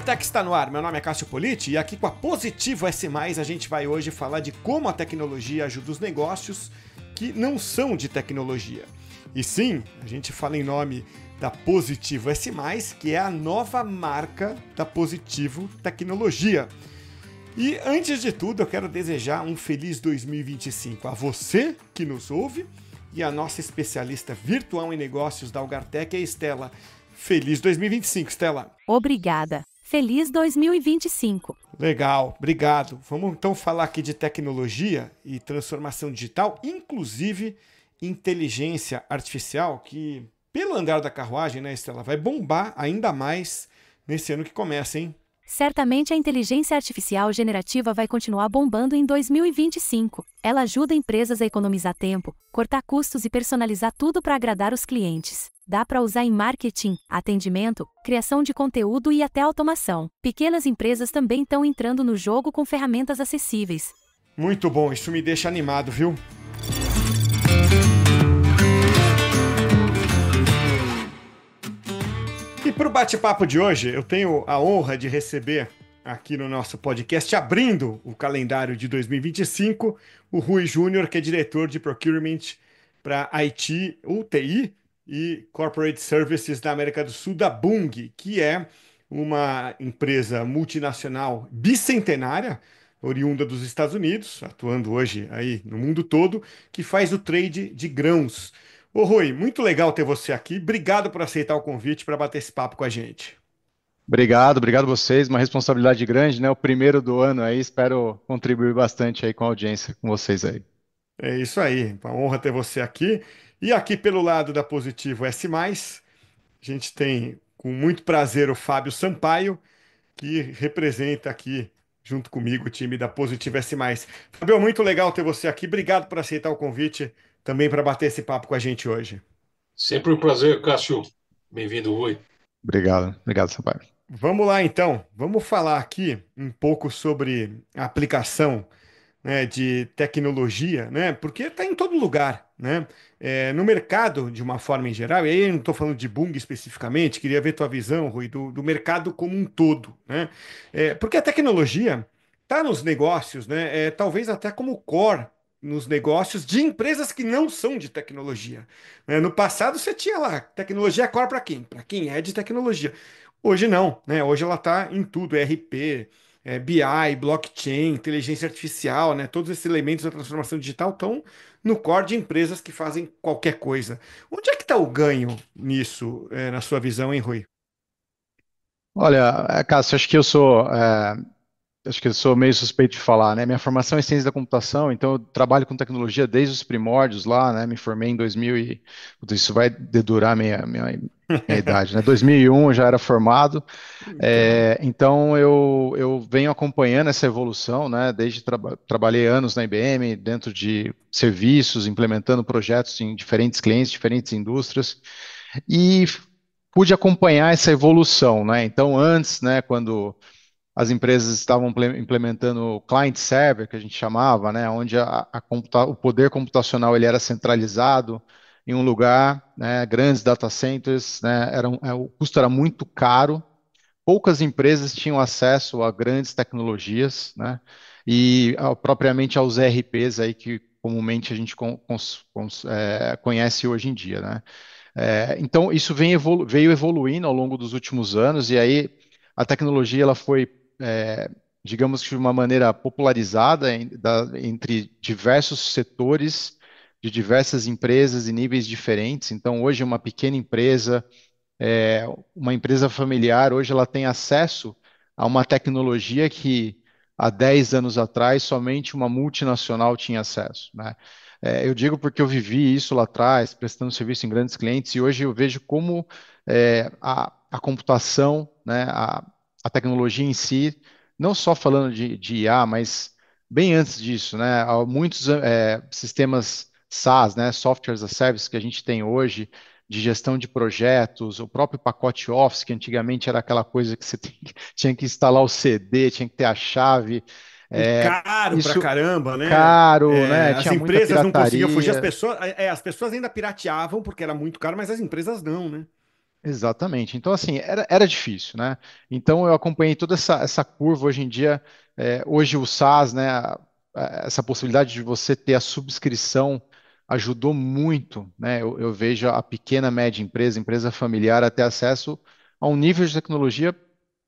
PodTech está no ar, meu nome é Cássio Politi e aqui com a Positivo S+, a gente vai hoje falar de como a tecnologia ajuda os negócios que não são de tecnologia. E sim, a gente fala em nome da Positivo S+, que é a nova marca da Positivo Tecnologia. E antes de tudo, eu quero desejar um feliz 2025 a você que nos ouve e a nossa especialista virtual em negócios da Algartec, a Estela. Feliz 2025, Estela. Obrigada. Feliz 2025. Legal, obrigado. Vamos então falar aqui de tecnologia e transformação digital, inclusive inteligência artificial, que pelo andar da carruagem, né, Estela, vai bombar ainda mais nesse ano que começa, hein? Certamente a inteligência artificial generativa vai continuar bombando em 2025. Ela ajuda empresas a economizar tempo, cortar custos e personalizar tudo para agradar os clientes. Dá para usar em marketing, atendimento, criação de conteúdo e até automação. Pequenas empresas também estão entrando no jogo com ferramentas acessíveis. Muito bom, isso me deixa animado, viu? E para o bate-papo de hoje, eu tenho a honra de receber aqui no nosso podcast, abrindo o calendário de 2025, o Rui Júnior, que é diretor de Procurement para IT, UTI e Corporate Services da América do Sul, da Bunge, que é uma empresa multinacional bicentenária, oriunda dos Estados Unidos, atuando hoje aí no mundo todo, que faz o trade de grãos. Ô Rui, muito legal ter você aqui. Obrigado por aceitar o convite para bater esse papo com a gente. Obrigado vocês. Uma responsabilidade grande, né? O primeiro do ano aí. Espero contribuir bastante aí com a audiência, com vocês aí. É isso aí. Uma honra ter você aqui. E aqui pelo lado da Positivo S+, a gente tem com muito prazer o Fábio Sampaio, que representa aqui junto comigo o time da Positivo S+. Fábio, muito legal ter você aqui. Obrigado por aceitar o convite também para bater esse papo com a gente hoje. Sempre um prazer, Cássio. Bem-vindo, Rui. Obrigado, Sampaio. Vamos lá, então. Vamos falar aqui um pouco sobre a aplicação, né, de tecnologia, né? Porque está em todo lugar, né? No mercado, de uma forma em geral, e aí eu não estou falando de Bung especificamente, queria ver tua visão, Rui, do mercado como um todo, né? Porque a tecnologia está nos negócios, né? Talvez até como core nos negócios de empresas que não são de tecnologia, né? No passado você tinha lá, tecnologia core para quem? Para quem é de tecnologia. Hoje não, né? Hoje ela está em tudo, ERP, BI, blockchain, inteligência artificial, né? Todos esses elementos da transformação digital estão no core de empresas que fazem qualquer coisa. Onde é que está o ganho nisso, na sua visão, hein, Rui? Olha, Cássio, acho que eu sou meio suspeito de falar, né? Minha formação é em ciência da computação, então eu trabalho com tecnologia desde os primórdios lá, né? Me formei em 2000 e... Putz, isso vai dedurar minha idade, né? 2001 eu já era formado. Então eu venho acompanhando essa evolução, né? Desde trabalhei anos na IBM, dentro de serviços, implementando projetos em diferentes clientes, diferentes indústrias, e pude acompanhar essa evolução, né? Então antes, né, quando as empresas estavam implementando o client server, que a gente chamava, né, onde o poder computacional ele era centralizado em um lugar, né, grandes data centers, né, o custo era muito caro. Poucas empresas tinham acesso a grandes tecnologias, né? E propriamente aos ERPs aí que comumente a gente conhece hoje em dia, né? Então isso veio evoluindo ao longo dos últimos anos e aí a tecnologia ela foi, digamos que de uma maneira popularizada entre diversos setores de diversas empresas e níveis diferentes. Então hoje uma pequena empresa uma empresa familiar, hoje ela tem acesso a uma tecnologia que há 10 anos atrás somente uma multinacional tinha acesso, né? Eu digo porque eu vivi isso lá atrás, prestando serviço em grandes clientes, e hoje eu vejo como a computação, né, a tecnologia em si, não só falando de IA, mas bem antes disso, né, há muitos sistemas SaaS, né, Software as a Service, que a gente tem hoje, de gestão de projetos, o próprio pacote Office, que antigamente era aquela coisa que você tinha que instalar o CD, tinha que ter a chave. E caro pra Isso caramba, né? caro, né? As Tinha muita empresas não conseguiam fugir, pirataria. as pessoas ainda pirateavam porque era muito caro, mas as empresas não, né? Exatamente. Então, assim, era difícil, né? Então, eu acompanhei toda essa curva. Hoje em dia, hoje o SaaS, né, essa possibilidade de você ter a subscrição ajudou muito, né? Eu vejo a pequena, média empresa, empresa familiar, a ter acesso a um nível de tecnologia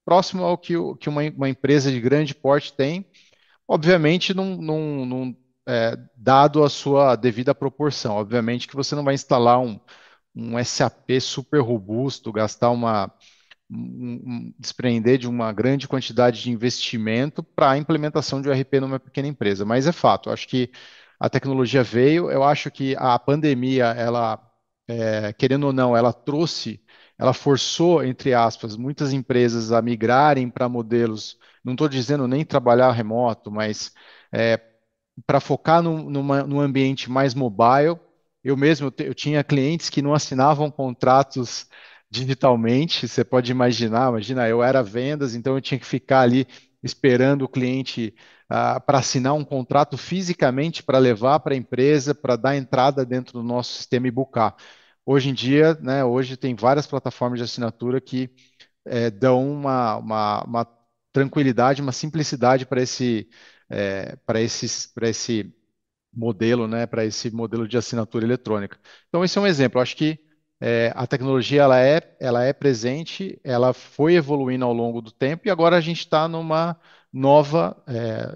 próximo ao que, que uma empresa de grande porte tem, obviamente, dado a sua devida proporção. Obviamente que você não vai instalar um SAP super robusto, gastar desprender de uma grande quantidade de investimento para a implementação de um ERP numa pequena empresa. Mas é fato, eu acho que a tecnologia veio, eu acho que a pandemia, ela, querendo ou não, ela forçou, entre aspas, muitas empresas a migrarem para modelos, não estou dizendo nem trabalhar remoto, mas é, para focar num ambiente mais mobile. Eu mesmo eu tinha clientes que não assinavam contratos digitalmente. Você pode imaginar, imagina, eu era vendas, então eu tinha que ficar ali esperando o cliente para assinar um contrato fisicamente para levar para a empresa, para dar entrada dentro do nosso sistema e buscar. Hoje em dia, né, hoje tem várias plataformas de assinatura que dão uma tranquilidade, uma simplicidade para esse modelo, né, para esse modelo de assinatura eletrônica. Então, esse é um exemplo. Eu acho que a tecnologia ela é presente, ela foi evoluindo ao longo do tempo e agora a gente está numa nova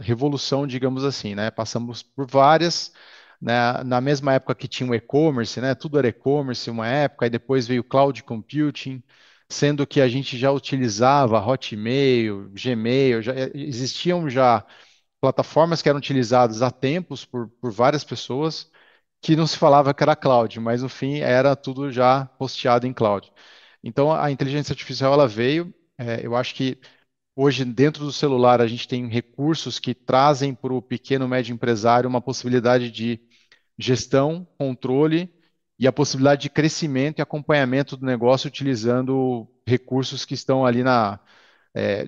revolução, digamos assim, né? Passamos por várias, né, na mesma época que tinha o e-commerce, né? Tudo era e-commerce uma época, e depois veio o cloud computing, sendo que a gente já utilizava Hotmail, Gmail, já existiam já plataformas que eram utilizadas há tempos por várias pessoas, que não se falava que era cloud, mas no fim era tudo já hosteado em cloud. Então a inteligência artificial ela veio, eu acho que hoje dentro do celular a gente tem recursos que trazem para o pequeno e médio empresário uma possibilidade de gestão, controle e a possibilidade de crescimento e acompanhamento do negócio utilizando recursos que estão ali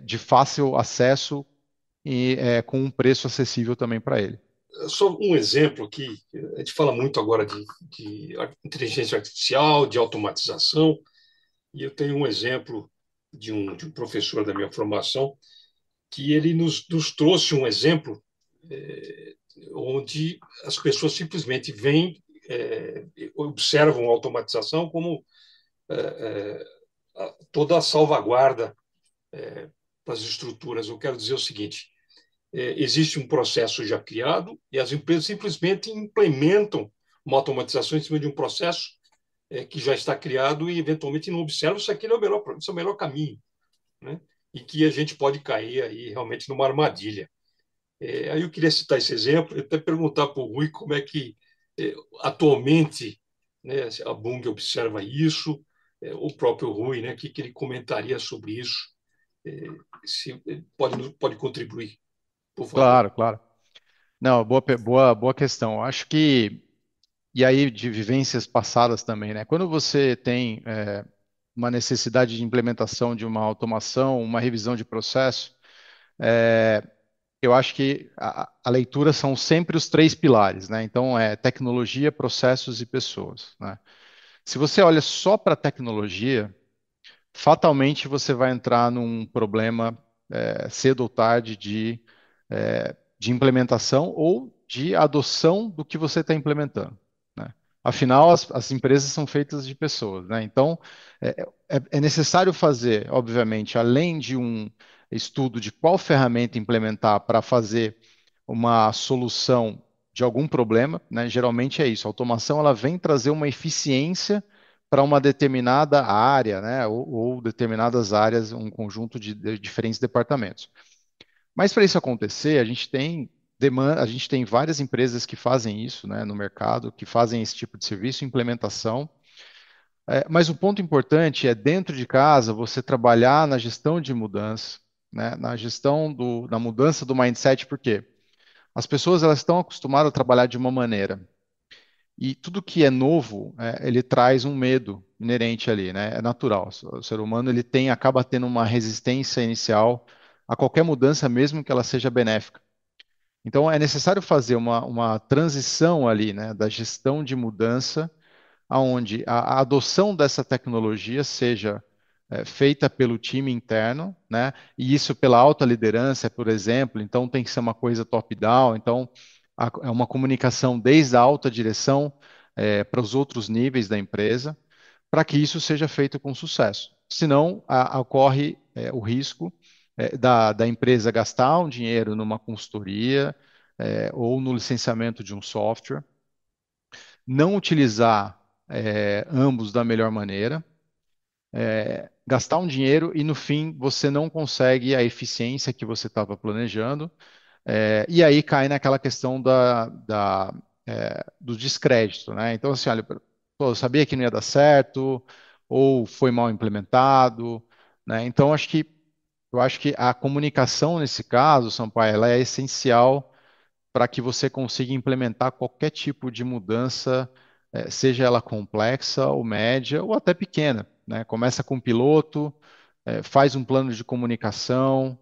de fácil acesso e com um preço acessível também para ele. Só um exemplo aqui, a gente fala muito agora de inteligência artificial, de automatização, e eu tenho um exemplo de um professor da minha formação que ele nos trouxe um exemplo é, onde as pessoas simplesmente vêm, observam a automatização como é, toda a salvaguarda para as estruturas. Eu quero dizer o seguinte: existe um processo já criado e as empresas simplesmente implementam uma automatização em cima de um processo que já está criado e eventualmente não observam se aquele é o melhor caminho, né? E que a gente pode cair aí realmente numa armadilha. Aí eu queria citar esse exemplo e até perguntar para o Rui como é que atualmente, né, a Bung observa isso, o próprio Rui, né, que ele comentaria sobre isso, é, se pode contribuir, por favor. Claro, claro. Não, boa questão. Eu acho que, e aí de vivências passadas também, né? Quando você tem uma necessidade de implementação de uma automação, uma revisão de processo, é, eu acho que a leitura são sempre os três pilares, né? Então, é tecnologia, processos e pessoas, né? Se você olha só para a tecnologia, fatalmente você vai entrar num problema cedo ou tarde de implementação ou de adoção do que você está implementando, né? Afinal, as empresas são feitas de pessoas, né? Então, é necessário fazer, obviamente, além de um estudo de qual ferramenta implementar para fazer uma solução de algum problema, né? Geralmente é isso. A automação ela vem trazer uma eficiência para uma determinada área, né? Ou determinadas áreas, um conjunto de diferentes departamentos. Mas para isso acontecer, a gente tem demanda, a gente tem várias empresas que fazem isso, né, no mercado, que fazem esse tipo de serviço, implementação. Mas o ponto importante é dentro de casa você trabalhar na gestão de mudança, né, na gestão na mudança do mindset, porque as pessoas elas estão acostumadas a trabalhar de uma maneira. E tudo que é novo, ele traz um medo inerente ali, né? É natural. O ser humano ele acaba tendo uma resistência inicial a qualquer mudança, mesmo que ela seja benéfica. Então é necessário fazer uma transição ali, né, da gestão de mudança onde a adoção dessa tecnologia seja feita pelo time interno, né? E isso pela alta liderança, por exemplo. Então tem que ser uma coisa top-down. Então é uma comunicação desde a alta direção para os outros níveis da empresa, para que isso seja feito com sucesso. Senão ocorre o risco da empresa gastar um dinheiro numa consultoria ou no licenciamento de um software, não utilizar ambos da melhor maneira, gastar um dinheiro e no fim você não consegue a eficiência que você estava planejando, e aí cai naquela questão do descrédito, né? Então, assim, olha, pô, eu sabia que não ia dar certo, ou foi mal implementado, né? Então, eu acho que a comunicação nesse caso, Sampaio, ela é essencial para que você consiga implementar qualquer tipo de mudança, seja ela complexa ou média ou até pequena, né? Começa com um piloto, faz um plano de comunicação,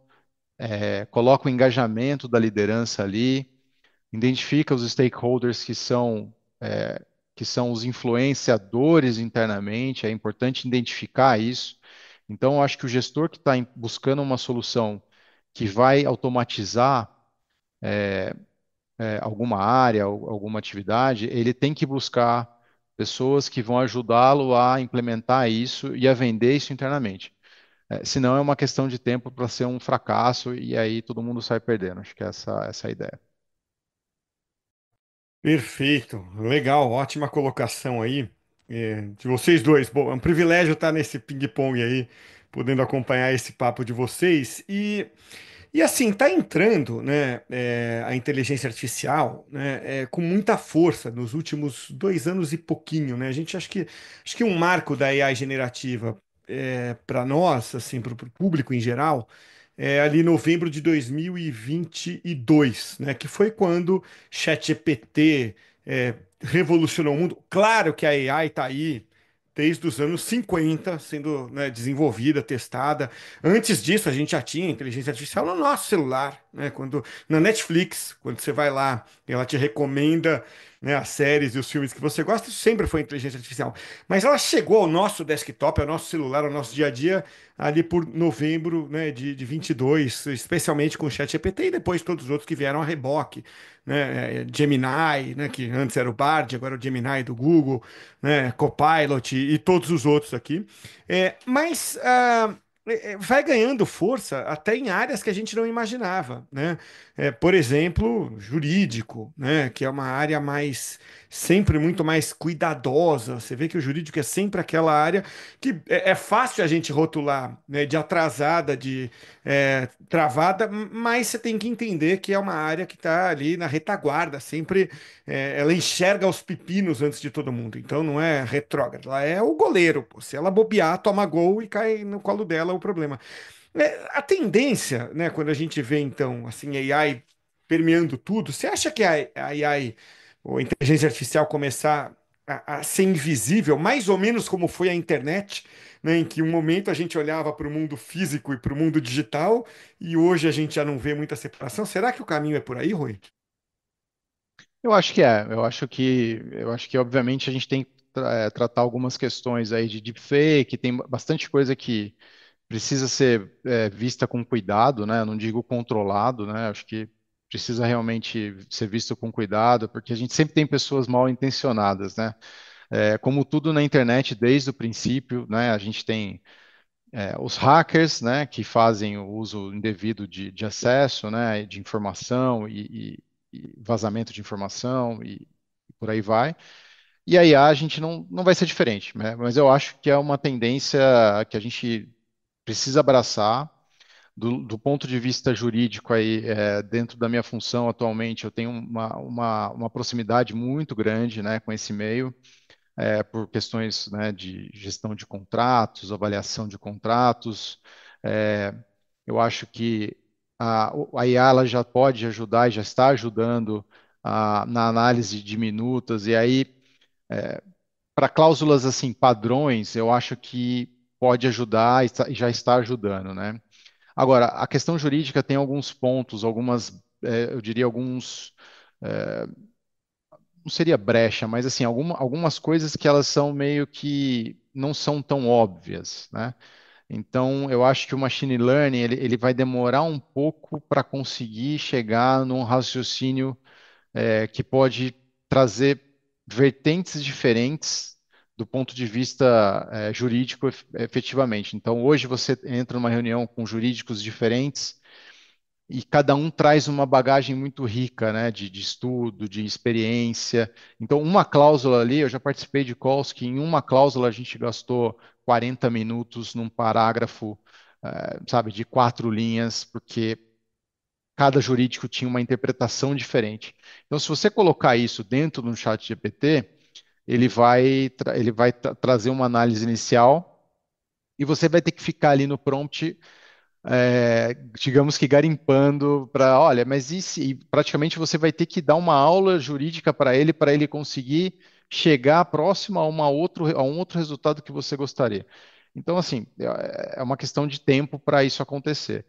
coloca o engajamento da liderança ali, identifica os stakeholders que são os influenciadores internamente, é importante identificar isso. Então, eu acho que o gestor que está buscando uma solução que vai automatizar alguma área, ou alguma atividade, ele tem que buscar pessoas que vão ajudá-lo a implementar isso e a vender isso internamente. Senão é uma questão de tempo para ser um fracasso e aí todo mundo sai perdendo. Acho que essa é a ideia. Perfeito, legal, ótima colocação aí, de vocês dois. Bom, é um privilégio estar nesse ping-pong aí, podendo acompanhar esse papo de vocês. E assim, tá entrando, né, a inteligência artificial, né, com muita força nos últimos 2 anos e pouquinho, né? A gente acho que um marco da AI generativa para nós, assim, para o público em geral, é ali em novembro de 2022, né? Que foi quando ChatGPT revolucionou o mundo. Claro que a AI está aí desde os anos 50 sendo, né, desenvolvida, testada. Antes disso, a gente já tinha inteligência artificial no nosso celular, né? Na Netflix, quando você vai lá, ela te recomenda, né, as séries e os filmes que você gosta, isso sempre foi inteligência artificial. Mas ela chegou ao nosso desktop, ao nosso celular, ao nosso dia a dia, ali por novembro, né, de 22, especialmente com o ChatGPT e depois todos os outros que vieram a reboque, né? Gemini, né, que antes era o Bard, agora é o Gemini do Google, né? Copilot e todos os outros aqui. Mas vai ganhando força até em áreas que a gente não imaginava, né? Por exemplo, jurídico, né? Que é uma área mais sempre muito mais cuidadosa. Você vê que o jurídico é sempre aquela área que é fácil a gente rotular, né, de atrasada, de travada, mas você tem que entender que é uma área que está ali na retaguarda, sempre ela enxerga os pepinos antes de todo mundo. Então não é retrógrada, ela é o goleiro. Pô. Se ela bobear, toma gol e cai no colo dela o problema. A tendência, né, quando a gente vê então assim AI permeando tudo, você acha que a AI, ou a inteligência artificial começar a ser invisível, mais ou menos como foi a internet, né, em que um momento a gente olhava para o mundo físico e para o mundo digital, e hoje a gente já não vê muita separação? Será que o caminho é por aí, Rui? Eu acho que é. Eu acho que obviamente a gente tem que tratar algumas questões aí de deepfake, tem bastante coisa que precisa ser vista com cuidado, né? Eu não digo controlado, né? Acho que precisa realmente ser visto com cuidado, porque a gente sempre tem pessoas mal intencionadas, né? Como tudo na internet, desde o princípio, né? A gente tem os hackers, né? Que fazem o uso indevido de acesso, né? De informação e vazamento de informação e por aí vai. E a IA a gente não vai ser diferente, né? Mas eu acho que é uma tendência que a gente precisa abraçar. Do ponto de vista jurídico, aí, dentro da minha função atualmente, eu tenho uma proximidade muito grande, né, com esse meio, por questões, né, de gestão de contratos, avaliação de contratos. É, eu acho que a IA ela já pode ajudar e já está ajudando na análise de minutas, e aí, para cláusulas assim, padrões, eu acho que pode ajudar e já está ajudando, né? Agora, a questão jurídica tem alguns pontos, eu diria alguns não seria brecha, mas assim, algumas coisas que elas são meio que não são tão óbvias, né? Então, eu acho que o machine learning ele vai demorar um pouco para conseguir chegar num raciocínio que pode trazer vertentes diferentes do ponto de vista jurídico efetivamente. Então, hoje você entra numa reunião com jurídicos diferentes e cada um traz uma bagagem muito rica, né, de estudo, de experiência. Então, uma cláusula ali, eu já participei de calls que em uma cláusula a gente gastou 40 minutos num parágrafo, sabe, de 4 linhas, porque cada jurídico tinha uma interpretação diferente. Então, se você colocar isso dentro do chat GPT, ele vai trazer uma análise inicial e você vai ter que ficar ali no prompt digamos que garimpando para, olha, mas e se, e praticamente você vai ter que dar uma aula jurídica para ele conseguir chegar próximo a um outro resultado que você gostaria. Então, assim, é uma questão de tempo para isso acontecer.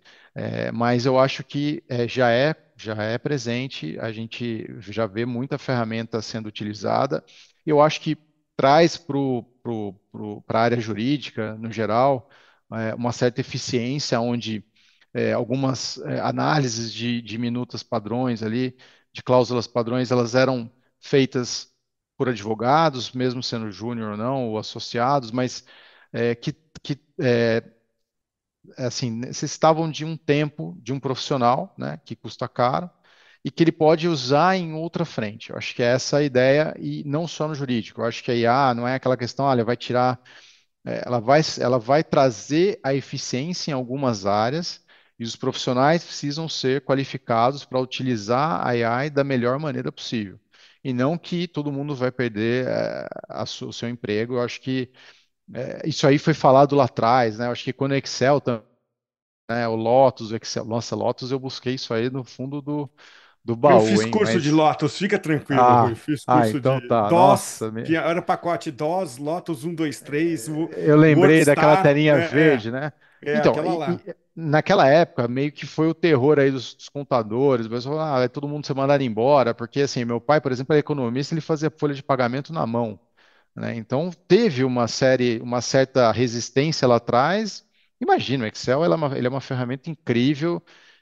Mas eu acho que já é presente, a gente já vê muita ferramenta sendo utilizada. Eu acho que traz para a área jurídica, no geral, uma certa eficiência, onde algumas análises de minutas padrões ali, de cláusulas padrões, elas eram feitas por advogados, mesmo sendo júnior ou não, ou associados, mas que assim, necessitavam de um tempo de um profissional, né, que custa caro, e que ele pode usar em outra frente. Eu acho que é essa a ideia, e não só no jurídico. Eu acho que a IA não é aquela questão, olha, vai tirar ela vai trazer a eficiência em algumas áreas e os profissionais precisam ser qualificados para utilizar a AI da melhor maneira possível. E não que todo mundo vai perder o seu emprego. Eu acho que isso aí foi falado lá atrás, né? Eu acho que quando o Excel, né, o Lotus, o Excel, nossa, Lotus eu busquei isso aí no fundo do Eu baú, fiz hein? curso de Mas, Lotus, fica tranquilo, Rui. Fiz curso então de tá, DOS, nossa, que era o pacote DOS, Lotus 1, 2, 3, eu lembrei daquela WordStar, telinha né? verde, né? É Então, aquela lá. naquela época, meio que foi o terror aí dos contadores, o pessoal, vai todo mundo ser mandado embora, porque assim, meu pai, por exemplo, é economista, ele fazia folha de pagamento na mão, né? Então, teve uma certa resistência lá atrás. Imagina, o Excel, ele é uma ferramenta incrível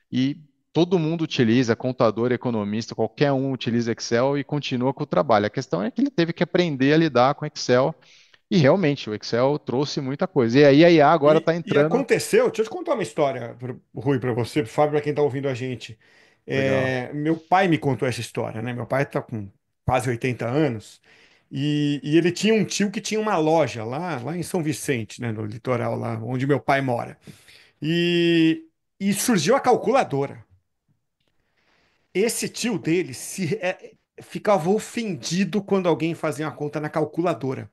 e todo mundo utiliza, contador, economista, qualquer um utiliza Excel e continua com o trabalho. A questão é que ele teve que aprender a lidar com Excel e realmente, o Excel trouxe muita coisa. E aí a IA agora está E entrando. aconteceu, deixa eu te contar uma história, Rui, para você, pro Fábio, para quem está ouvindo a gente. Legal. Meu pai me contou essa história, né? Meu pai está com quase 80 anos e ele tinha um tio que tinha uma loja lá em São Vicente, né? No litoral, lá onde meu pai mora. E, e surgiu a calculadora. Esse tio dele ficava ofendido quando alguém fazia uma conta na calculadora,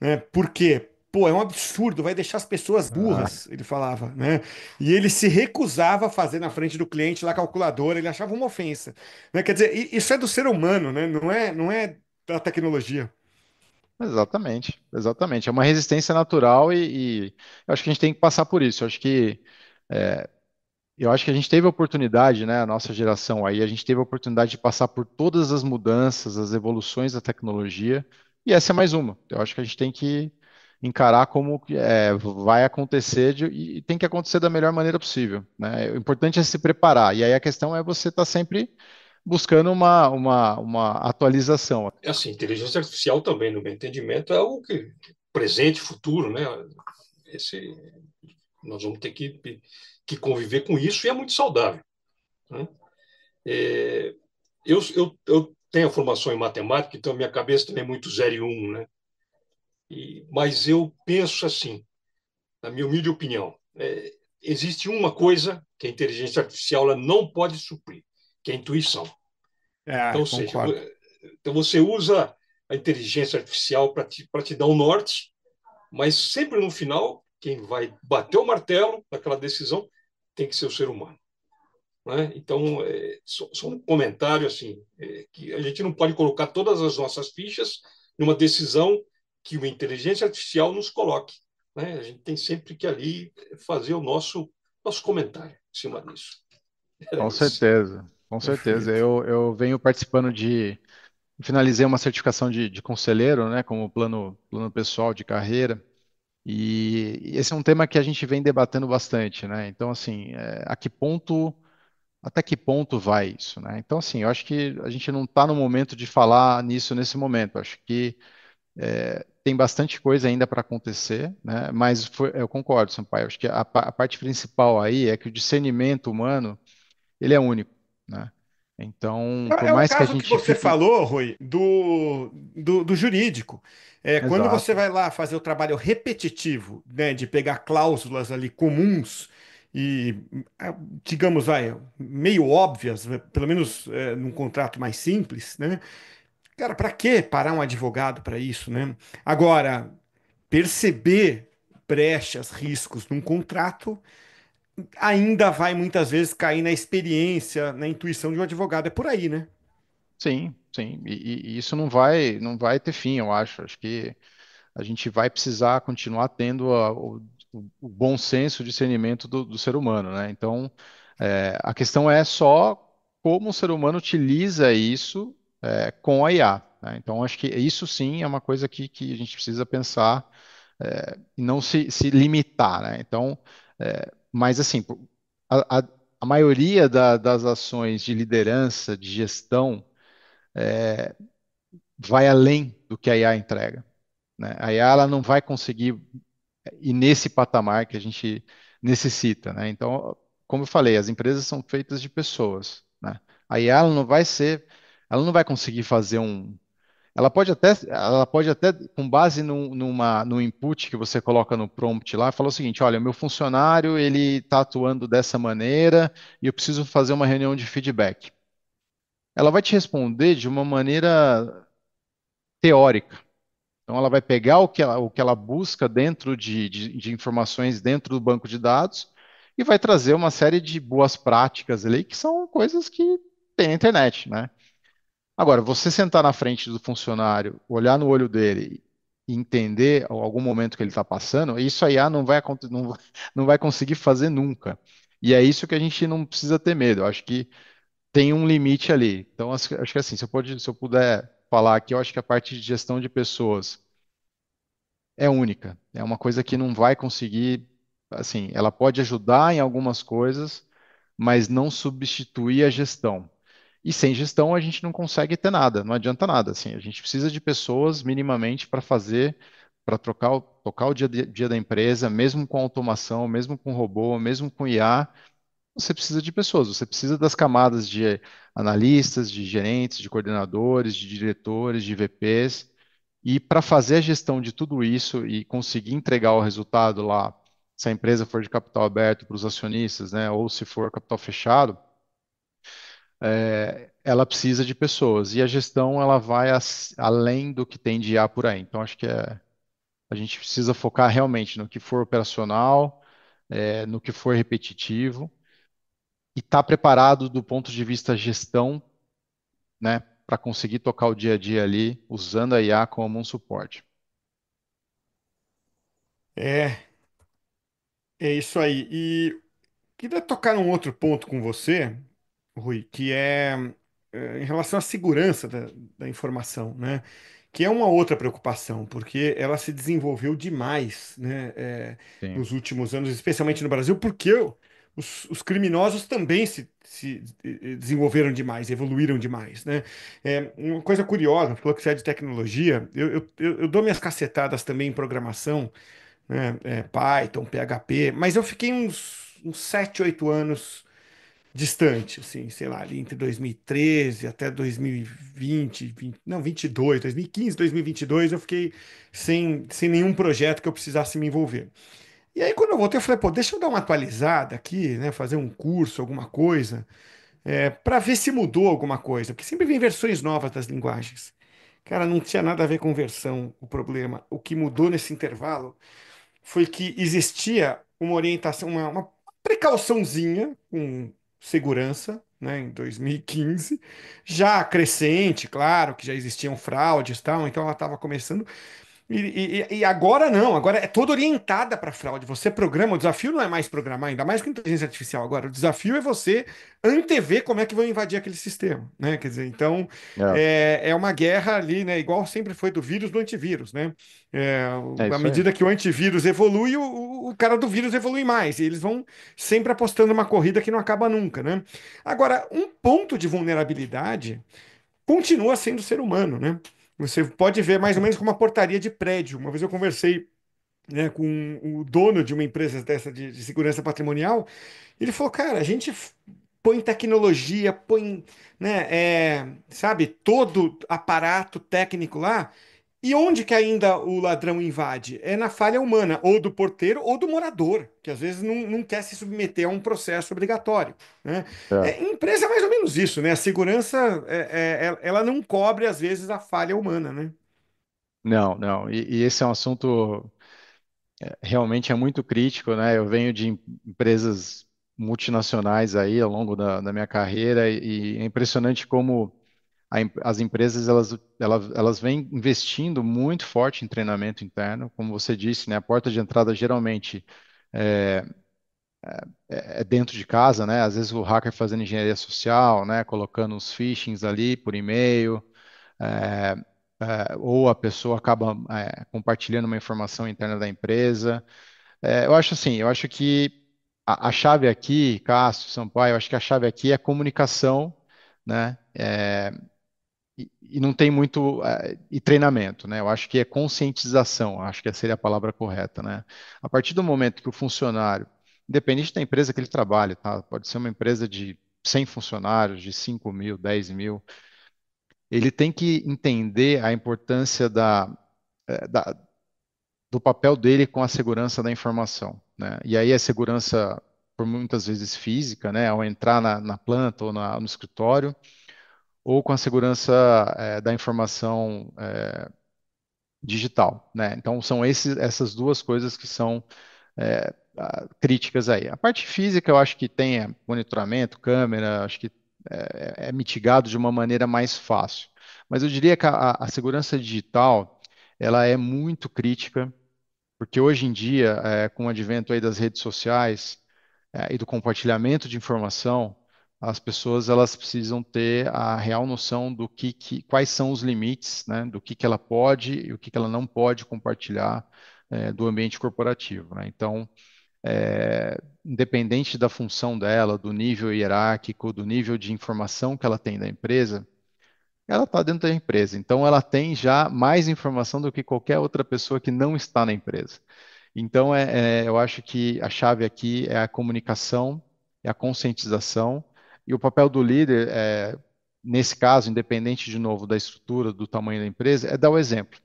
né? Por quê? Pô, é um absurdo, vai deixar as pessoas Ah, burras, ele falava, né? E ele se recusava a fazer na frente do cliente lá a calculadora, ele achava uma ofensa, né? Quer dizer, isso é do ser humano, né? Não é da tecnologia. exatamente, exatamente. É uma resistência natural e eu acho que a gente tem que passar por isso. Eu acho que a gente teve a oportunidade, né, a nossa geração aí, a gente teve a oportunidade de passar por todas as mudanças, as evoluções da tecnologia, e essa é mais uma. Eu acho que a gente tem que encarar como que, vai acontecer e tem que acontecer da melhor maneira possível, né? O importante é se preparar, e aí a questão é você estar sempre buscando uma atualização. É assim, inteligência artificial também, no meu entendimento, é algo que presente, futuro, né? Esse, nós vamos ter que conviver com isso e é muito saudável, né? É, eu tenho a formação em matemática, então minha cabeça também é muito zero e um, né? Mas eu penso assim, na minha humilde opinião, existe uma coisa que a inteligência artificial ela não pode suprir, que é a intuição. Então, ou seja, Concordo. então você usa a inteligência artificial para te dar um norte, mas sempre no final, quem vai bater o martelo naquela decisão tem que ser o ser humano. Né? Então, só um comentário assim, que a gente não pode colocar todas as nossas fichas numa decisão que uma inteligência artificial nos coloque. Né? A gente tem sempre que ali fazer o nosso comentário em cima disso. Era Com esse. certeza, com certeza. Perfeito. Eu venho participando de finalizei uma certificação de conselheiro, né, como plano pessoal de carreira. E esse é um tema que a gente vem debatendo bastante, né? Então, assim, até que ponto vai isso, né? Então, assim, eu acho que a gente não está no momento de falar nisso nesse momento. Eu acho que tem bastante coisa ainda para acontecer, né? Mas eu concordo, Sampaio. Eu acho que a parte principal aí é que o discernimento humano, ele é único, né? Então, por É o mais que a caso que gente você fique... falou, Rui, do jurídico. Quando você Exato. vai lá fazer o trabalho repetitivo, né, de pegar cláusulas ali comuns e, ah, digamos, meio óbvias, né, pelo menos num contrato mais simples, né? Cara, para que parar um advogado para isso, né? Agora, perceber brechas, riscos num contrato ainda vai muitas vezes cair na experiência, na intuição de um advogado. É por aí, né? Sim, sim. E isso não vai ter fim, eu acho. Acho que a gente vai precisar continuar tendo o bom senso, o discernimento do ser humano, né? Então, a questão é só como o ser humano utiliza isso, com a IA, né? Então, acho que isso sim é uma coisa que a gente precisa pensar, e não se limitar, né? Então, mas assim, a, a, a maioria das ações de liderança, de gestão, vai além do que a IA entrega, né? A IA ela não vai conseguir ir nesse patamar que a gente necessita, né? Então, como eu falei, as empresas são feitas de pessoas, né? A IA ela não vai conseguir fazer ela pode até, com base no input que você coloca no prompt lá, falar o seguinte: olha, meu funcionário ele está atuando dessa maneira e eu preciso fazer uma reunião de feedback. Ela vai te responder de uma maneira teórica. Então, ela vai pegar o que ela busca dentro de informações dentro do banco de dados e vai trazer uma série de boas práticas ali, que são coisas que tem na internet, né? Agora, você sentar na frente do funcionário, olhar no olho dele e entender algum momento que ele está passando, isso aí não vai conseguir fazer nunca. E é isso que a gente não precisa ter medo. Eu acho que tem um limite ali. Então, acho que assim, se eu puder falar aqui, eu acho que a parte de gestão de pessoas é única. É uma coisa que não vai conseguir, assim, ela pode ajudar em algumas coisas, mas não substituir a gestão. E sem gestão a gente não consegue ter nada, não adianta nada, assim. A gente precisa de pessoas minimamente para fazer, para tocar o dia da empresa, mesmo com automação, mesmo com robô, mesmo com IA, você precisa de pessoas, você precisa das camadas de analistas, de gerentes, de coordenadores, de diretores, de VPs. E para fazer a gestão de tudo isso e conseguir entregar o resultado lá, se a empresa for de capital aberto para os acionistas, né, ou se for capital fechado, ela precisa de pessoas. E a gestão ela vai além do que tem de IA por aí. Então acho que a gente precisa focar realmente no que for operacional, no que for repetitivo e estar preparado do ponto de vista gestão, né, para conseguir tocar o dia a dia ali usando a IA como um suporte. É, é isso aí. E queria tocar num outro ponto com você, Rui, que em relação à segurança da informação, né? Que é uma outra preocupação, porque ela se desenvolveu demais, né? Sim. Nos últimos anos, especialmente no Brasil, porque os criminosos também se desenvolveram demais, evoluíram demais, né? Uma coisa curiosa, falou que você é de tecnologia, eu dou minhas cacetadas também em programação, né? Python, PHP, mas eu fiquei uns 7, 8 anos distante, assim, sei lá, ali entre 2013 até 2020, 20, não, 22, 2015, 2022, eu fiquei sem nenhum projeto que eu precisasse me envolver. E aí, quando eu voltei, eu falei, pô, deixa eu dar uma atualizada aqui, né, fazer um curso, alguma coisa, para ver se mudou alguma coisa, porque sempre vem versões novas das linguagens. Cara, não tinha nada a ver com versão, o problema. O que mudou nesse intervalo foi que existia uma orientação, uma precauçãozinha com segurança, né, em 2015, já crescente, claro, que já existiam fraudes e tal, então ela estava começando. E agora não, agora é toda orientada para fraude. Você programa, o desafio não é mais programar, ainda mais com inteligência artificial agora. O desafio é você antever como é que vão invadir aquele sistema, né? Quer dizer, então É, é uma guerra ali, né? Igual sempre foi do vírus do antivírus, né? é À isso aí. medida que o antivírus evolui, o cara do vírus evolui mais. E eles vão sempre apostando numa corrida que não acaba nunca, né? Agora, um ponto de vulnerabilidade continua sendo o ser humano, né? Você pode ver mais ou menos como uma portaria de prédio. Uma vez eu conversei, né, com o dono de uma empresa dessa de segurança patrimonial. Ele falou, cara, a gente põe tecnologia, põe, né, sabe, todo aparato técnico lá. E onde que ainda o ladrão invade? É na falha humana, ou do porteiro ou do morador, que às vezes não quer se submeter a um processo obrigatório, né? É. Empresa é mais ou menos isso, né? A segurança, ela não cobre, às vezes, a falha humana, né? Não, não. E esse é um assunto realmente é muito crítico, né? Eu venho de empresas multinacionais aí ao longo da minha carreira e é impressionante como as empresas elas vêm investindo muito forte em treinamento interno, como você disse, né? A porta de entrada geralmente é, é dentro de casa, né? Às vezes o hacker fazendo engenharia social, né? Colocando os phishings ali por e-mail, é, ou a pessoa acaba compartilhando uma informação interna da empresa. Eu acho assim, eu acho que a chave aqui, Cássio, Sampaio, eu acho que a chave aqui é comunicação, né? E não tem muito e treinamento, né? Eu acho que é conscientização, acho que seria a palavra correta, né? A partir do momento que o funcionário, independente da empresa que ele trabalha, tá? Pode ser uma empresa de 100 funcionários, de 5.000, 10.000, ele tem que entender a importância do papel dele com a segurança da informação, né? E aí a segurança, por muitas vezes física, né? Ao entrar na planta ou no escritório, ou com a segurança da informação digital, né? Então são essas duas coisas que são críticas aí. A parte física eu acho que tem monitoramento, câmera, acho que é mitigado de uma maneira mais fácil. Mas eu diria que a segurança digital ela é muito crítica, porque hoje em dia, com o advento aí das redes sociais, e do compartilhamento de informação, as pessoas elas precisam ter a real noção do quais são os limites, né, do que ela pode e o que ela não pode compartilhar do ambiente corporativo, né? Então, independente da função dela, do nível hierárquico, do nível de informação que ela tem da empresa, ela está dentro da empresa. Então, ela tem já mais informação do que qualquer outra pessoa que não está na empresa. Então, eu acho que a chave aqui é a comunicação, é a conscientização, e o papel do líder, nesse caso, independente de novo da estrutura, do tamanho da empresa, é dar o exemplo,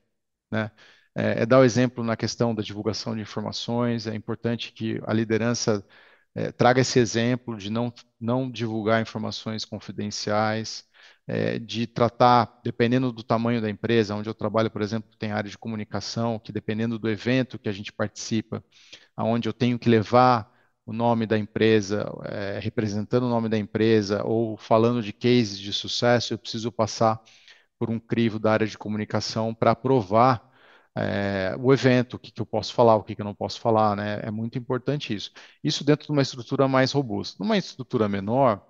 né? É dar o exemplo na questão da divulgação de informações. É importante que a liderança traga esse exemplo de não divulgar informações confidenciais, de tratar, dependendo do tamanho da empresa, onde eu trabalho, por exemplo, tem área de comunicação, que dependendo do evento que a gente participa, aonde eu tenho que levar o nome da empresa, representando o nome da empresa, ou falando de cases de sucesso, eu preciso passar por um crivo da área de comunicação para aprovar o evento, o que eu posso falar, o que eu não posso falar, né? É muito importante isso. Isso dentro de uma estrutura mais robusta. Numa estrutura menor,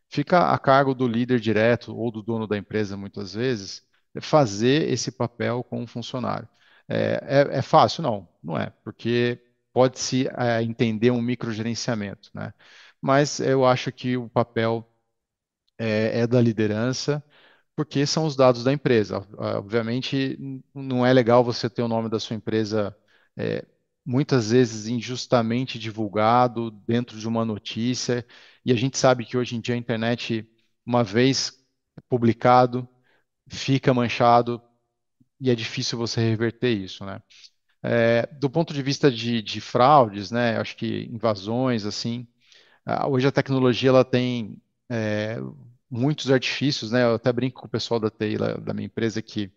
fica a cargo do líder direto ou do dono da empresa, muitas vezes, fazer esse papel com o funcionário. É fácil? Não, não é, porque pode-se entender um microgerenciamento, né? Mas eu acho que o papel é da liderança, porque são os dados da empresa. Obviamente, não é legal você ter o nome da sua empresa é, muitas vezes injustamente divulgado dentro de uma notícia, e a gente sabe que hoje em dia a internet, uma vez publicado, fica manchado e é difícil você reverter isso, né? Do ponto de vista de fraudes, né? Acho que invasões, assim, hoje a tecnologia ela tem é, muitos artifícios, né? Eu até brinco com o pessoal da TI da minha empresa que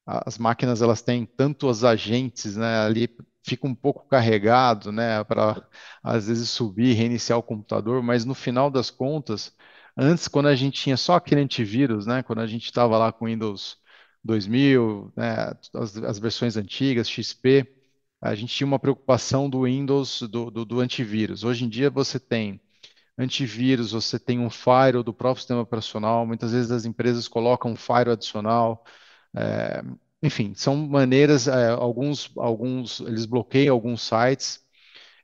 as máquinas elas têm tantos agentes, né? Ali fica um pouco carregado, né? Para às vezes subir, reiniciar o computador, mas no final das contas, antes quando a gente tinha só aquele antivírus, né? Quando a gente estava lá com Windows 2000, né, as versões antigas, XP, a gente tinha uma preocupação do Windows, do antivírus. Hoje em dia você tem antivírus, você tem um firewall do próprio sistema operacional, muitas vezes as empresas colocam um firewall adicional, é, enfim, são maneiras, alguns, eles bloqueiam alguns sites,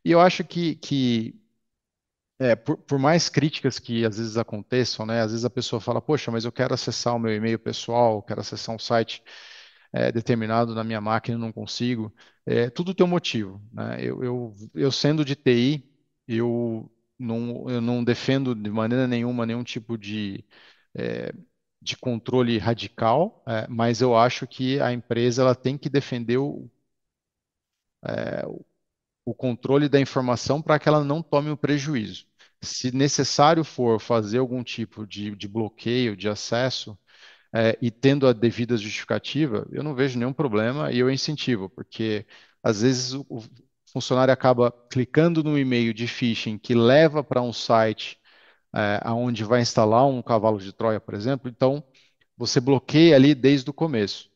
e eu acho que por mais críticas que às vezes aconteçam, né, às vezes a pessoa fala, poxa, mas eu quero acessar o meu e-mail pessoal, eu quero acessar um site determinado na minha máquina e não consigo, tudo tem um motivo, né? Eu sendo de TI, eu não defendo de maneira nenhuma nenhum tipo é, de controle radical, mas eu acho que a empresa ela tem que defender o controle da informação para que ela não tome o prejuízo. Se necessário for fazer algum tipo de bloqueio de acesso, e tendo a devida justificativa, eu não vejo nenhum problema e eu incentivo, porque às vezes o funcionário acaba clicando no e-mail de phishing que leva para um site aonde vai instalar um cavalo de Troia, por exemplo, então você bloqueia ali desde o começo.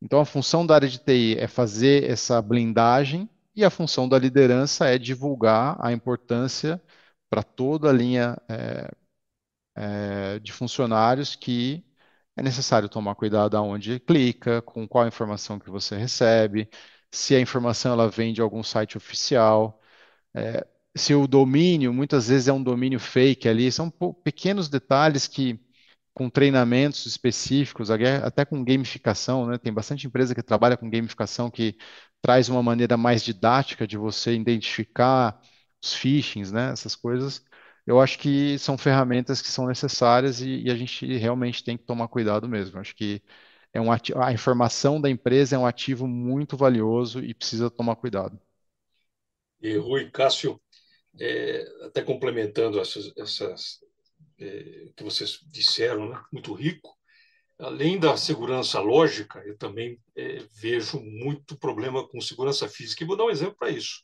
Então a função da área de TI é fazer essa blindagem e a função da liderança é divulgar a importância para toda a linha de funcionários que é necessário tomar cuidado aonde clica, com qual informação que você recebe, se a informação ela vem de algum site oficial, é, se o domínio muitas vezes é um domínio fake ali, são pequenos detalhes que com treinamentos específicos, até com gamificação, né? Tem bastante empresa que trabalha com gamificação que traz uma maneira mais didática de você identificar os phishings, né? Essas coisas. Eu acho que são ferramentas que são necessárias e a gente realmente tem que tomar cuidado mesmo. Eu acho que a informação da empresa é um ativo muito valioso e precisa tomar cuidado. E Rui, Cássio, até complementando que vocês disseram, né? Muito rico. Além da segurança lógica, eu também vejo muito problema com segurança física. E vou dar um exemplo para isso.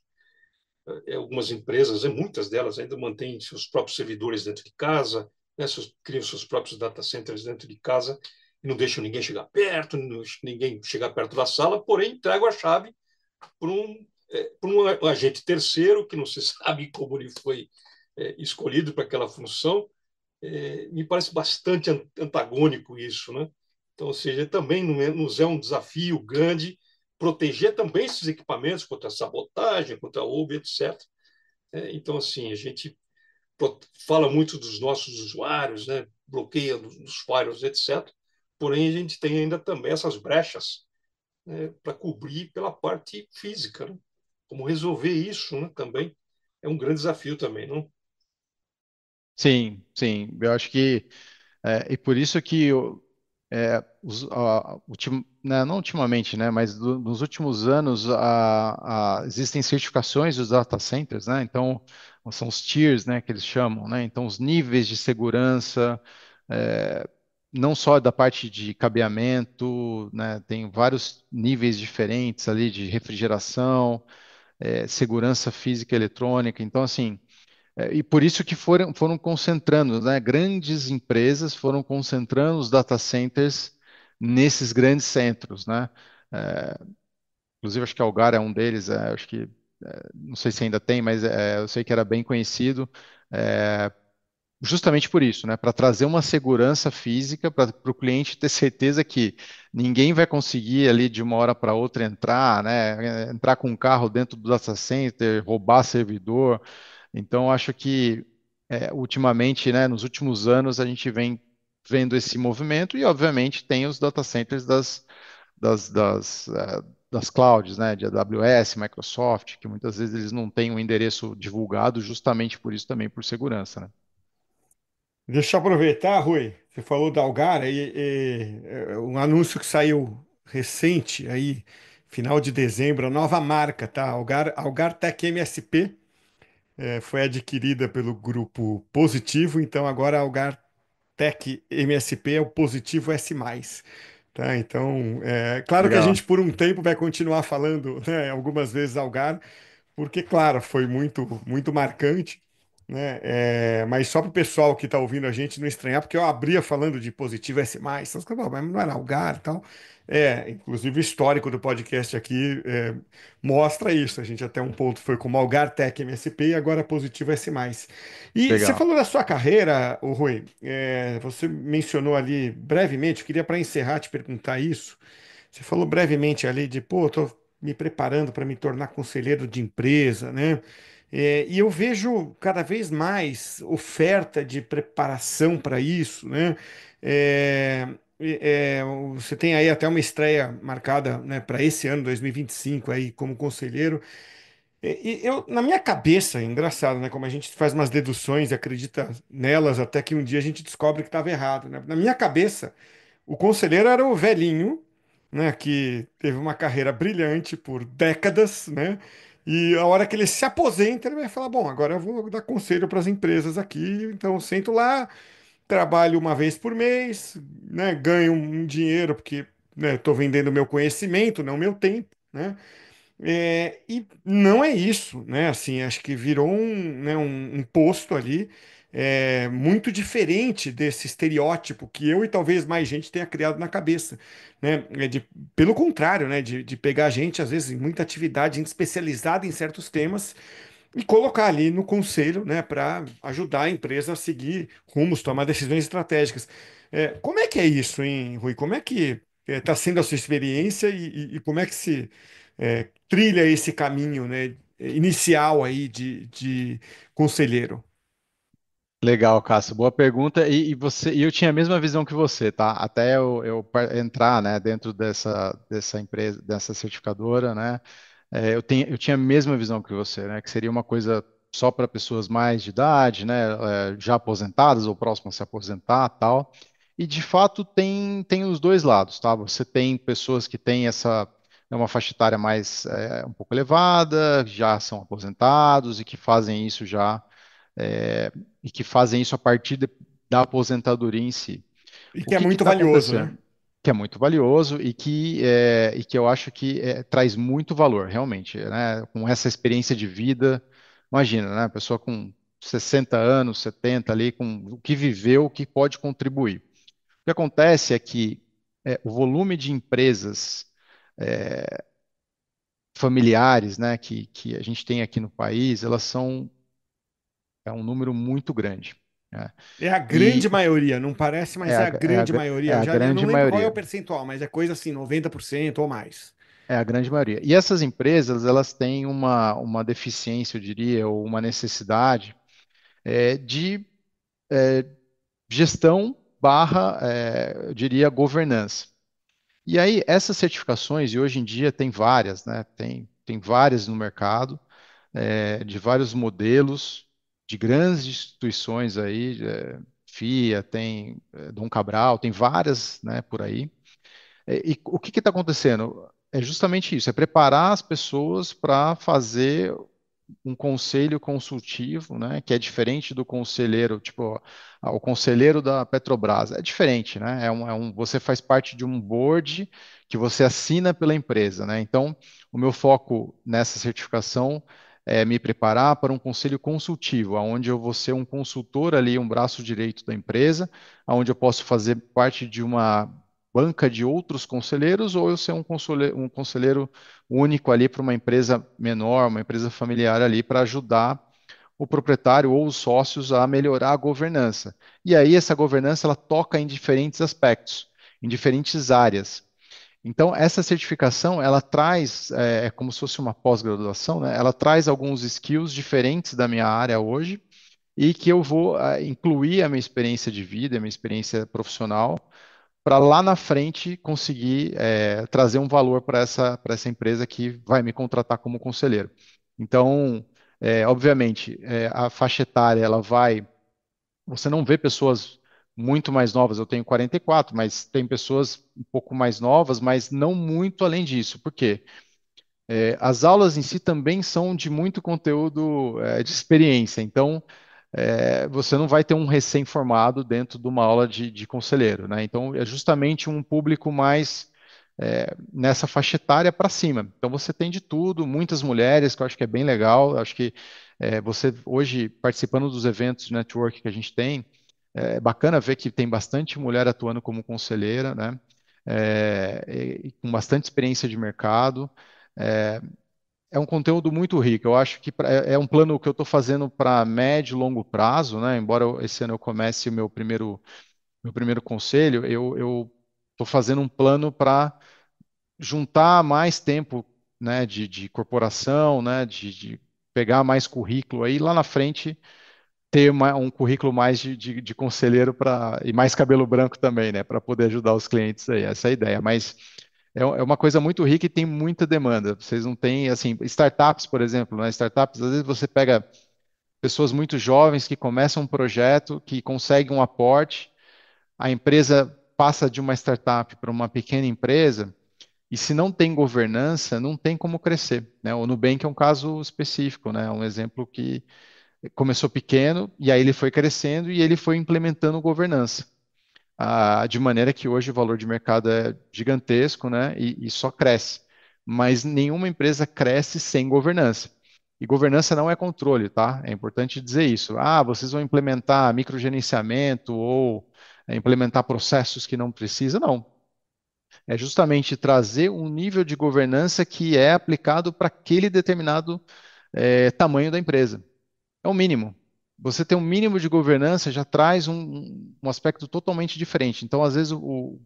Algumas empresas, muitas delas ainda mantêm seus próprios servidores dentro de casa, né, criam seus próprios data centers dentro de casa e não deixam ninguém chegar perto, não deixam ninguém chegar perto da sala, porém entregam a chave para um agente terceiro que não se sabe como ele foi escolhido para aquela função. Me parece bastante antagônico isso, né? Então, ou seja, também nos é um desafio grande proteger também esses equipamentos contra sabotagem, contra roubo, etc. Então, assim, a gente fala muito dos nossos usuários, né? Bloqueia dos firewalls, etc. Porém, a gente tem ainda também essas brechas, né, para cobrir pela parte física, né? Como resolver isso, né, também é um grande desafio também, não? Sim, sim. Eu acho que e por isso que né, não ultimamente, né, mas nos últimos anos existem certificações dos data centers, né? Então são os tiers, né, que eles chamam, né? Então os níveis de segurança, é, não só da parte de cabeamento, né? Tem vários níveis diferentes ali de refrigeração, segurança física e eletrônica. Então assim e por isso que foram concentrando, né? Grandes empresas foram concentrando os data centers nesses grandes centros, né? É, inclusive, acho que a Algar é um deles, acho que, não sei se ainda tem, mas eu sei que era bem conhecido, é, justamente por isso, né? Para trazer uma segurança física para o cliente ter certeza que ninguém vai conseguir ali de uma hora para outra entrar, né? Entrar com um carro dentro do data center, roubar servidor. Então, acho que ultimamente, né, nos últimos anos, a gente vem vendo esse movimento e, obviamente, tem os data centers das clouds, né, de AWS, Microsoft, que muitas vezes eles não têm um endereço divulgado justamente por isso também, por segurança, né? Deixa eu aproveitar, Rui. Você falou da Algar, um anúncio que saiu recente aí, final de dezembro, a nova marca, tá? Algar Tech MSP, foi adquirida pelo grupo Positivo, então agora a Algar Tech MSP é o Positivo S+. Tá? Então, claro que a Legal. gente por um tempo vai continuar falando, né, algumas vezes Algar, porque, claro, foi muito, muito marcante. né? Mas só para o pessoal que está ouvindo a gente não estranhar, porque eu abria falando de Positivo S+, essas coisas, mas não era Algar e tal. Inclusive o histórico do podcast aqui mostra isso. A gente até um ponto foi como Algar Tech MSP e agora Positivo S+. E você Legal. falou da sua carreira, ô Rui, você mencionou ali brevemente, eu queria para encerrar te perguntar isso. Você falou brevemente ali de, pô, tô me preparando para me tornar conselheiro de empresa, né? E eu vejo cada vez mais oferta de preparação para isso, né? É, Você tem aí até uma estreia marcada, né, para esse ano, 2025, aí como conselheiro. Na minha cabeça, é engraçado, né? Como a gente faz umas deduções e acredita nelas até que um dia a gente descobre que estava errado, né? Na minha cabeça, o conselheiro era o velhinho, né, que teve uma carreira brilhante por décadas, né? E a hora que ele se aposenta, ele vai falar: Bom, agora eu vou dar conselho para as empresas aqui. Então, eu sento lá, trabalho uma vez por mês, né? Ganho um dinheiro, porque estou vendendo meu conhecimento, não meu tempo, né? E não é isso, né? Assim, acho que virou um posto ali muito diferente desse estereótipo que eu e talvez mais gente tenha criado na cabeça, né? Pelo contrário, né? De pegar gente, às vezes, em muita atividade, gente especializada em certos temas e colocar ali no conselho, né? Para ajudar a empresa a seguir rumos, tomar decisões estratégicas. Como é que é isso, hein, Rui? Como é que está sendo a sua experiência e como é que se trilha esse caminho, né, inicial aí de conselheiro? Legal, Cássio. Boa pergunta. E eu tinha a mesma visão que você, tá? Até entrar, né, dentro dessa empresa, dessa certificadora, né? Eu tinha a mesma visão que você, né? Que seria uma coisa só para pessoas mais de idade, né? Já aposentadas ou próximas a se aposentar, tal. E de fato tem os dois lados, tá? Você tem pessoas que têm uma faixa etária mais um pouco elevada, já são aposentados e que fazem isso já é, e que fazem isso a partir da aposentadoria em si. E O que é que muito está valioso, né? acontecendo? Que é muito valioso e que eu acho que traz muito valor, realmente, né? Com essa experiência de vida, imagina, né? A pessoa com 60 anos, 70 ali, com o que viveu, o que pode contribuir. O que acontece é que o volume de empresas familiares, né, que a gente tem aqui no país, é um número muito grande, né? É a grande E maioria, não parece, mas é a grande é maioria. a Eu não grande lembro qual é o maioria. percentual, mas é coisa assim, 90% ou mais. É a grande maioria. E essas empresas, elas têm uma deficiência, eu diria, ou uma necessidade de gestão barra, eu diria, governança. E aí, essas certificações, e hoje em dia tem várias, né? Tem várias no mercado, de vários modelos, de grandes instituições aí, FIA, tem Dom Cabral, tem várias, né, por aí. E o que está acontecendo? É justamente isso, é preparar as pessoas para fazer um conselho consultivo, né, que é diferente do conselheiro, tipo, o conselheiro da Petrobras, é diferente, né? Você faz parte de um board que você assina pela empresa, né? Então, o meu foco nessa certificação é me preparar para um conselho consultivo, onde eu vou ser um consultor ali, um braço direito da empresa, onde eu posso fazer parte de uma banca de outros conselheiros, ou eu ser um conselheiro único ali para uma empresa menor, uma empresa familiar ali, para ajudar o proprietário ou os sócios a melhorar a governança. E aí essa governança ela toca em diferentes aspectos, em diferentes áreas. Então essa certificação ela traz, é como se fosse uma pós-graduação, né? Ela traz alguns skills diferentes da minha área hoje e que eu vou incluir a minha experiência de vida, a minha experiência profissional para lá na frente conseguir trazer um valor para essa empresa que vai me contratar como conselheiro. Então, obviamente, a faixa etária ela vai. Você não vê pessoas muito mais novas. Eu tenho 44, mas tem pessoas um pouco mais novas, mas não muito além disso. Por quê? As aulas em si também são de muito conteúdo de experiência. Então, você não vai ter um recém-formado dentro de uma aula de conselheiro, né? Então, é justamente um público mais nessa faixa etária para cima. Então, você tem de tudo, muitas mulheres, que eu acho que é bem legal. Eu acho que Você hoje, participando dos eventos de network que a gente tem, é bacana ver que tem bastante mulher atuando como conselheira, né? E com bastante experiência de mercado. É, é um conteúdo muito rico. Eu acho que é um plano que eu estou fazendo para médio e longo prazo, né? Embora esse ano eu comece o meu primeiro conselho, eu estou fazendo um plano para juntar mais tempo, né, de corporação, né, de pegar mais currículo aí lá na frente ter um currículo mais de conselheiro e mais cabelo branco também, né, para poder ajudar os clientes aí. Essa é a ideia. Mas é uma coisa muito rica e tem muita demanda. Vocês não têm, assim, startups, por exemplo, né? Startups, às vezes você pega pessoas muito jovens que começam um projeto, que conseguem um aporte, a empresa passa de uma startup para uma pequena empresa, e se não tem governança, não tem como crescer, né? O Nubank é um caso específico, né? Um exemplo que começou pequeno e aí ele foi crescendo e ele foi implementando governança, de maneira que hoje o valor de mercado é gigantesco, né? E só cresce. Mas nenhuma empresa cresce sem governança. E governança não é controle, tá? É importante dizer isso. Ah, vocês vão implementar microgerenciamento ou implementar processos que não precisa? Não. É justamente trazer um nível de governança que é aplicado para aquele determinado tamanho da empresa. É o mínimo. Você ter um mínimo de governança já traz um aspecto totalmente diferente. Então, às vezes, o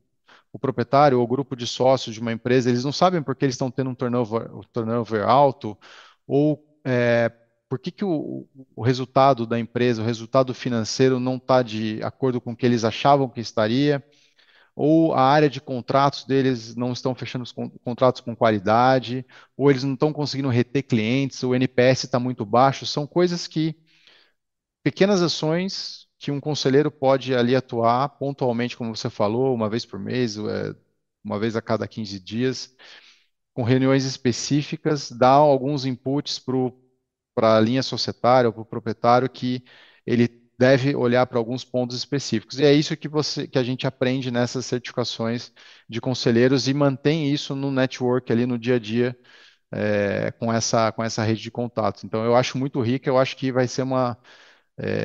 proprietário ou o grupo de sócios de uma empresa, eles não sabem por que eles estão tendo um turnover alto, ou por que, que o resultado da empresa, o resultado financeiro não está de acordo com o que eles achavam que estaria, ou a área de contratos deles não estão fechando os contratos com qualidade, ou eles não estão conseguindo reter clientes, o NPS está muito baixo. São coisas que pequenas ações que um conselheiro pode ali atuar pontualmente, como você falou, uma vez por mês, uma vez a cada 15 dias, com reuniões específicas, dá alguns inputs para a linha societária ou para o proprietário que ele deve olhar para alguns pontos específicos. E é isso que a gente aprende nessas certificações de conselheiros e mantém isso no network ali no dia a dia, com essa rede de contatos. Então, eu acho muito rico, eu acho que vai ser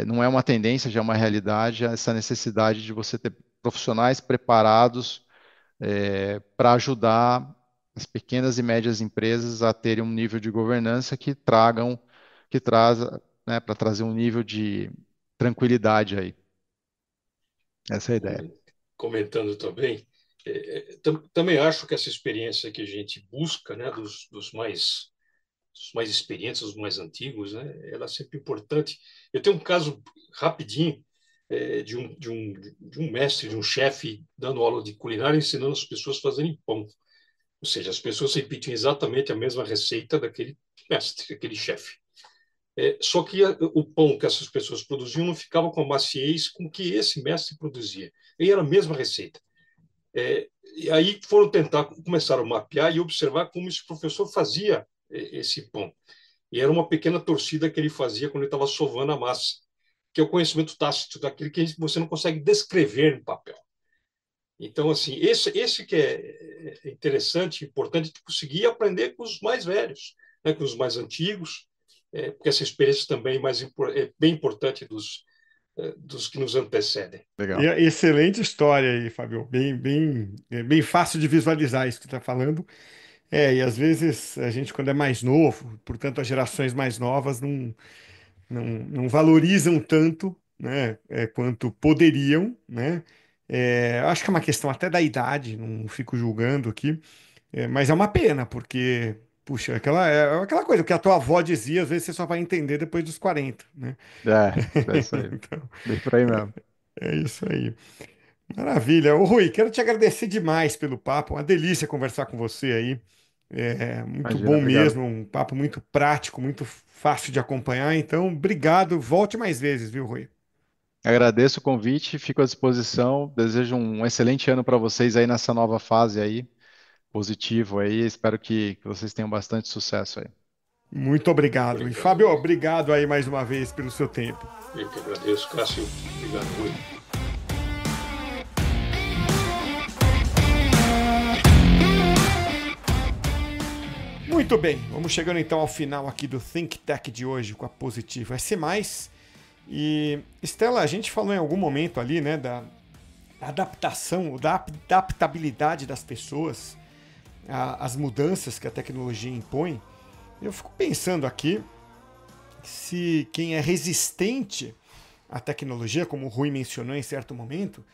não é uma tendência, já é uma realidade, essa necessidade de você ter profissionais preparados para ajudar as pequenas e médias empresas a terem um nível de governança que traz, né, para trazer um nível de tranquilidade aí. Essa é a ideia. Comentando também, também acho que essa experiência que a gente busca, né, dos mais experientes, os mais antigos, né? Ela é sempre importante. Eu tenho um caso rapidinho de um mestre, de um chefe dando aula de culinária, ensinando as pessoas a fazerem pão. Ou seja, as pessoas repetem exatamente a mesma receita daquele mestre, daquele chefe. Só que o pão que essas pessoas produziam não ficava com a maciez com que esse mestre produzia. E era a mesma receita. E aí começaram a mapear e observar como esse professor fazia esse pão. E era uma pequena torcida que ele fazia quando ele estava sovando a massa, que é o conhecimento tácito daquilo que você não consegue descrever no papel. Então, assim, esse que é interessante, importante, de conseguir aprender com os mais velhos, né, com os mais antigos, porque essa experiência também é bem importante dos que nos antecedem. Legal. Excelente história aí, Fábio. Bem fácil de visualizar isso que você está falando. E às vezes a gente, quando é mais novo, portanto, as gerações mais novas não valorizam tanto, né, quanto poderiam, né? Acho que é uma questão até da idade, não fico julgando aqui, mas é uma pena, porque, puxa, aquela coisa que a tua avó dizia, às vezes você só vai entender depois dos 40, né? É isso aí. Então, Bem por aí mesmo. é isso aí. Maravilha. Ô, Rui, quero te agradecer demais pelo papo. Uma delícia conversar com você aí. Muito Imagina, bom obrigado. mesmo, um papo muito prático, muito fácil de acompanhar. Então, obrigado. Volte mais vezes, viu, Rui? Agradeço o convite, fico à disposição. Desejo um excelente ano para vocês aí nessa nova fase aí, positivo aí. Espero que vocês tenham bastante sucesso aí. Muito obrigado. E Obrigado, Fábio, Rui. obrigado aí mais uma vez pelo seu tempo. Eu que agradeço, Cássio. Obrigado, Rui. Muito bem, vamos chegando então ao final aqui do Think Tech de hoje com a Positivo SC+. E, Estela, a gente falou em algum momento ali, né, da adaptação, da adaptabilidade das pessoas às mudanças que a tecnologia impõe. Eu fico pensando aqui se quem é resistente à tecnologia, como o Rui mencionou em certo momento,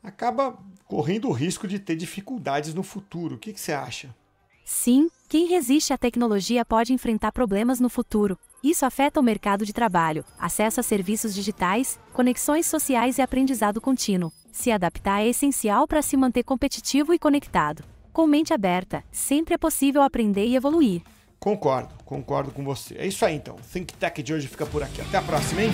acaba correndo o risco de ter dificuldades no futuro. O que você acha? Sim, quem resiste à tecnologia pode enfrentar problemas no futuro. Isso afeta o mercado de trabalho, acesso a serviços digitais, conexões sociais e aprendizado contínuo. Se adaptar é essencial para se manter competitivo e conectado. Com mente aberta, sempre é possível aprender e evoluir. Concordo com você. É isso aí então. Think Tech de hoje fica por aqui. Até a próxima, hein?